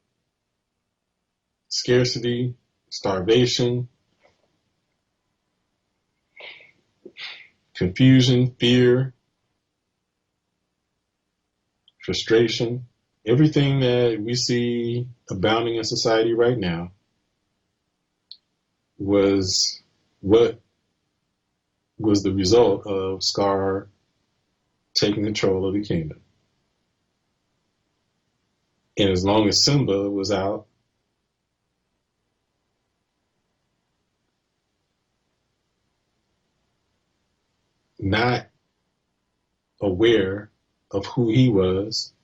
scarcity, starvation, confusion, fear, frustration. Everything that we see abounding in society right now was what was the result of Scar taking control of the kingdom. And as long as Simba was out, not aware of who he was,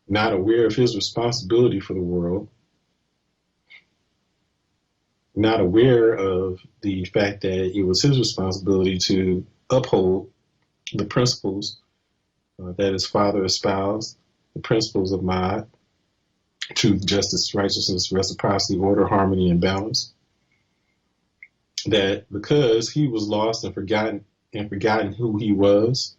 not aware of his responsibility for the world, not aware of the fact that it was his responsibility to uphold the principles that his father espoused, the principles of Ma'at, truth, justice, righteousness, reciprocity, order, harmony, and balance. That because he was lost and forgotten who he was,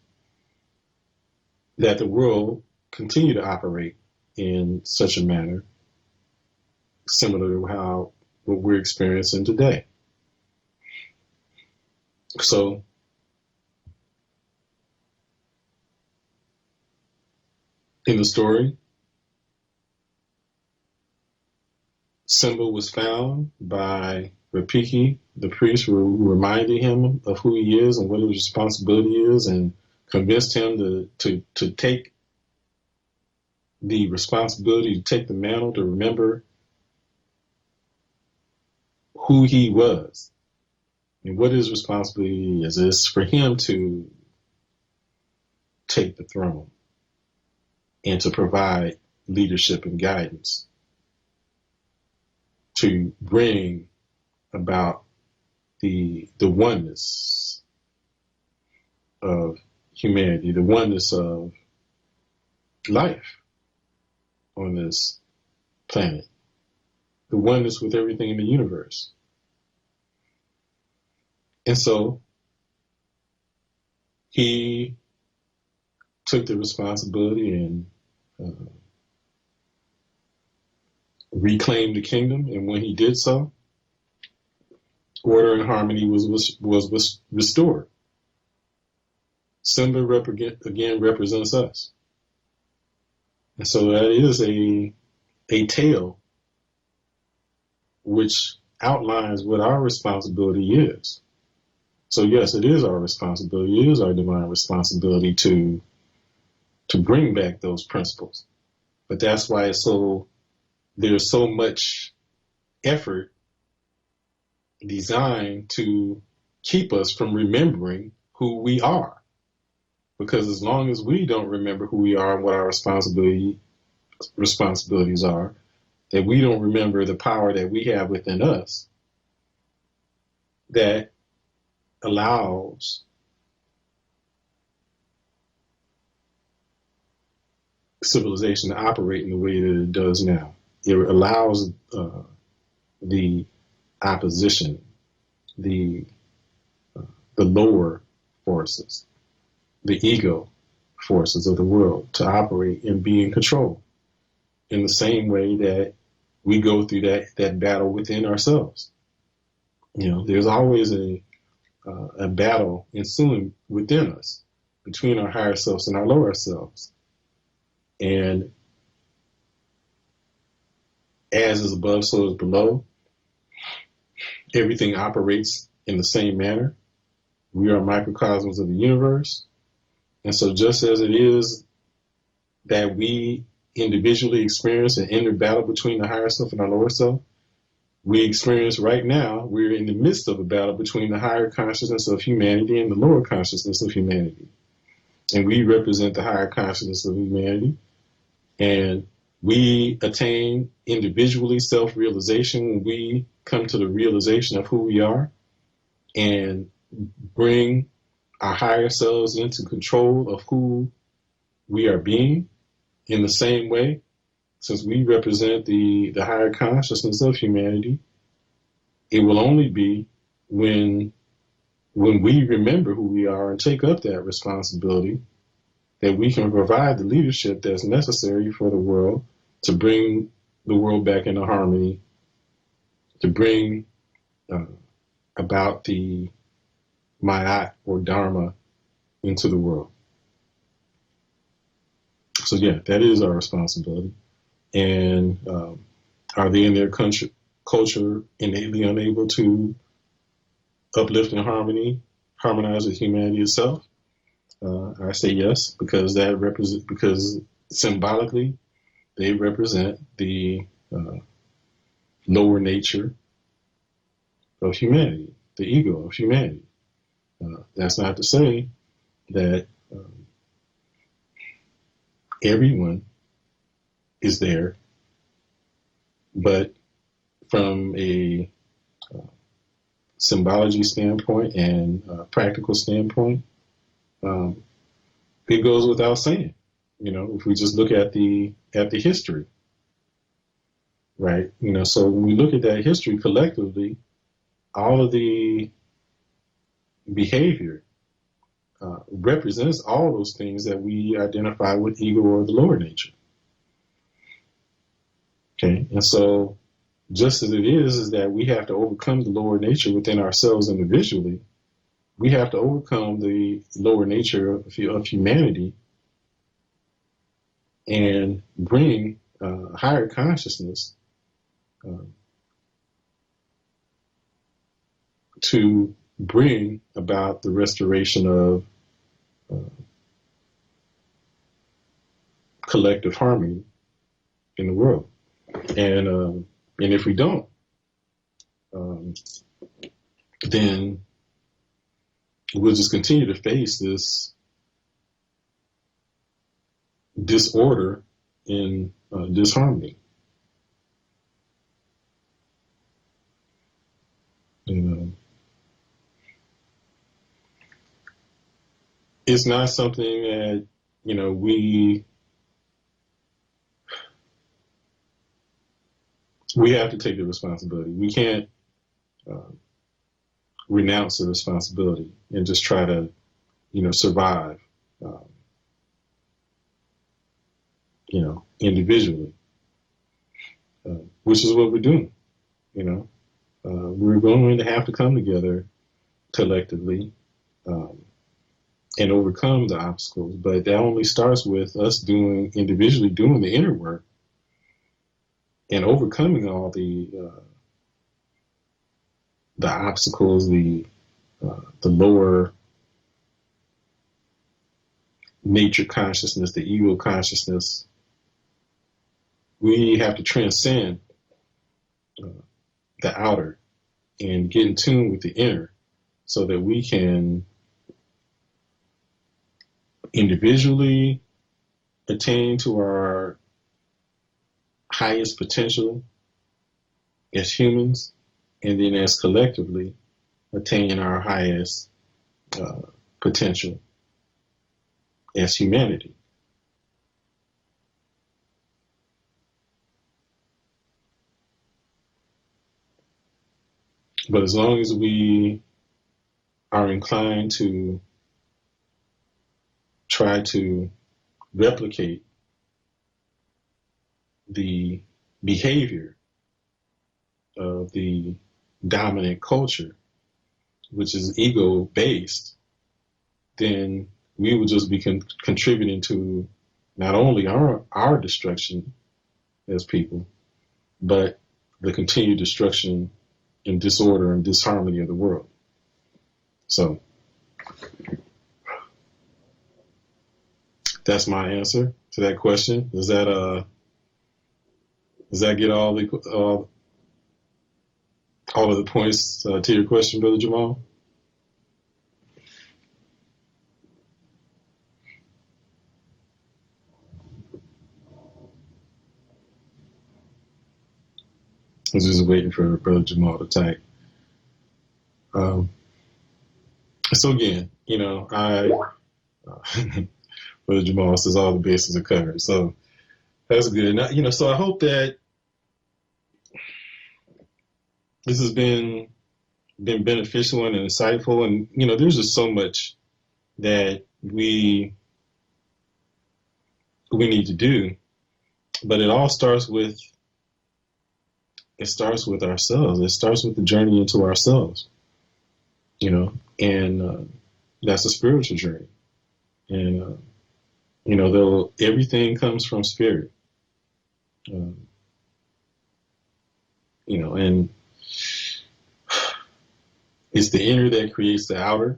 that the world continued to operate in such a manner similar to what we're experiencing today. So in the story, Simba was found by Rafiki, the priest, who reminded him of who he is and what his responsibility is, and convinced him to take the responsibility, to take the mantle, to remember who he was and what his responsibility is. It's for him to take the throne and to provide leadership and guidance to bring about the oneness of humanity, the oneness of life on this planet, the oneness with everything in the universe. And so he took the responsibility and reclaimed the kingdom. And when he did so, order and harmony was restored. Simba again represents us. And so that is a tale which outlines what our responsibility is. So yes, it is our responsibility, it is our divine responsibility to bring back those principles. But that's why there's so much effort designed to keep us from remembering who we are. Because as long as we don't remember who we are and what our responsibilities are, that we don't remember the power that we have within us that allows civilization to operate in the way that it does now. It allows the opposition, the lower forces, the ego forces of the world to operate and be in control in the same way that we go through that battle within ourselves. There's always a battle ensuing within us between our higher selves and our lower selves. And as is above, so is below. Everything operates in the same manner. We are microcosms of the universe. And so just as it is that we individually experience an inner battle between the higher self and our lower self, we experience right now, we're in the midst of a battle between the higher consciousness of humanity and the lower consciousness of humanity. And we represent the higher consciousness of humanity. And we attain individually self-realization when we come to the realization of who we are and bring our higher selves into control of who we are being. In the same way, since we represent the higher consciousness of humanity, it will only be when we remember who we are and take up that responsibility that we can provide the leadership that's necessary for the world to bring the world back into harmony, to bring about the Ma'at or Dharma into the world. So yeah, that is our responsibility. And are they in their culture innately unable to uplift and harmonize with humanity itself? I say yes, because because symbolically they represent the lower nature of humanity, the ego of humanity. That's not to say that everyone is there, but from a symbology standpoint and practical standpoint, it goes without saying. If we just look at the history, right? So when we look at that history collectively, all of the behavior represents all those things that we identify with ego or the lower nature. Okay, and so just as it is that we have to overcome the lower nature within ourselves individually, we have to overcome the lower nature of humanity and bring higher consciousness uh, to bring about the restoration of uh, collective harmony in the world. And if we don't, um, then we'll just continue to face this disorder and disharmony. And it's not something that we have to take the responsibility. We can't renounce the responsibility and just try to survive individually, which is what we're doing. We're going to have to come together collectively and overcome the obstacles, but that only starts with us individually doing the inner work and overcoming all the obstacles, the lower nature consciousness, the ego consciousness. We have to transcend the outer and get in tune with the inner so that we can individually attain to our highest potential as humans, and then as collectively attain our highest potential as humanity. But as long as we are inclined to try to replicate the behavior of the dominant culture, which is ego-based, then we will just be contributing to not only our destruction as people, but the continued destruction and disorder and disharmony of the world. So that's my answer to that question. Does that get all of the points to your question, Brother Jamal? I was just waiting for Brother Jamal to type. So again, Brother Jamal says all the bases are covered. So that's good. And, so I hope that this has been beneficial and insightful. And, there's just so much that we need to do. But it all starts with ourselves. It starts with the journey into ourselves, and that's a spiritual journey. And, though everything comes from spirit, and it's the inner that creates the outer,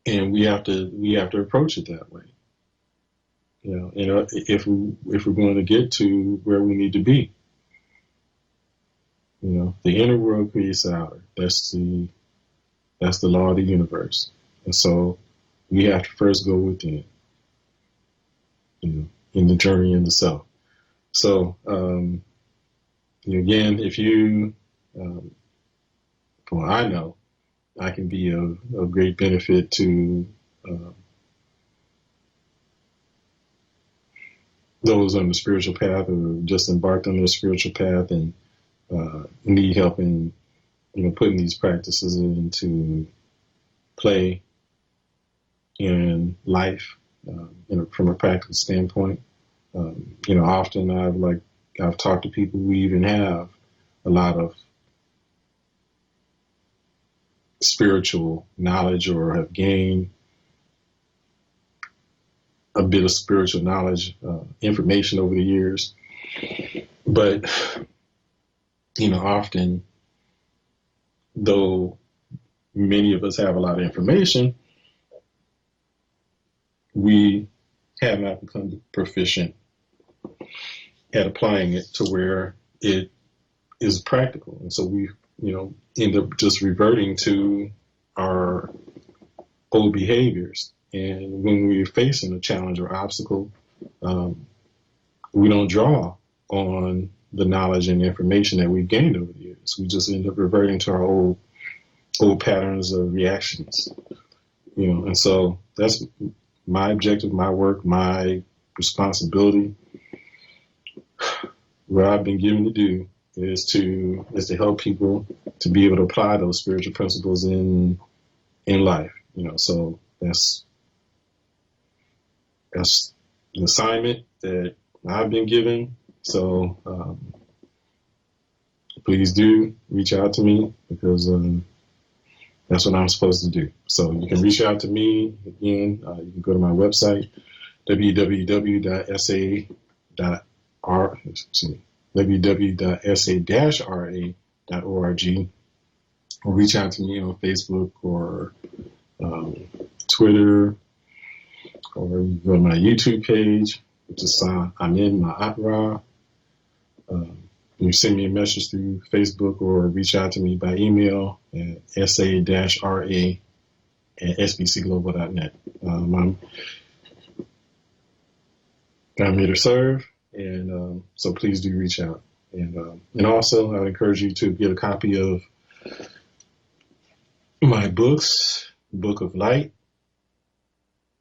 and we have to approach it that way. If we're going to get to where we need to be, the inner world creates the outer. That's the law of the universe, and so we have to first go within, in the journey in the self. So again, if you, well, I know I can be of great benefit to those on the spiritual path or just embarked on the spiritual path and need help in putting these practices into play in life from a practical standpoint. Often I've talked to people who even have a lot of spiritual knowledge or have gained a bit of spiritual knowledge, information over the years. But, often, though many of us have a lot of information, we have not become proficient at applying it to where it is practical. And so we, end up just reverting to our old behaviors. And when we're facing a challenge or obstacle, we don't draw on the knowledge and information that we've gained over the years. We just end up reverting to our old patterns of reactions, and so that's my objective, my work, my responsibility. What I've been given to do is to help people to be able to apply those spiritual principles in life. So that's an assignment that I've been given. So please do reach out to me, because that's what I'm supposed to do. So you can reach out to me again. You can go to my website, www.sa-ra.org, or reach out to me on Facebook or Twitter, or you go to my YouTube page, which is I'm in my Ra. You send me a message through Facebook or reach out to me by email at sa-ra@sbcglobal.net. I'm here to serve, and so please do reach out. And also, I would encourage you to get a copy of my books, Book of Light,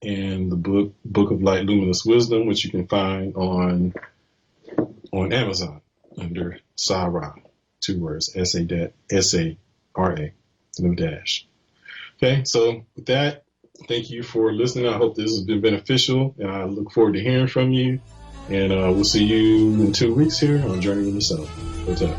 and the Book of Light, Luminous Wisdom, which you can find on Amazon under Sa-Ra, 2 words, S-A-R-A, no dash. Okay, so with that, thank you for listening. I hope this has been beneficial, and I look forward to hearing from you. And we'll see you in 2 weeks here on Journey with Yourself. What's up?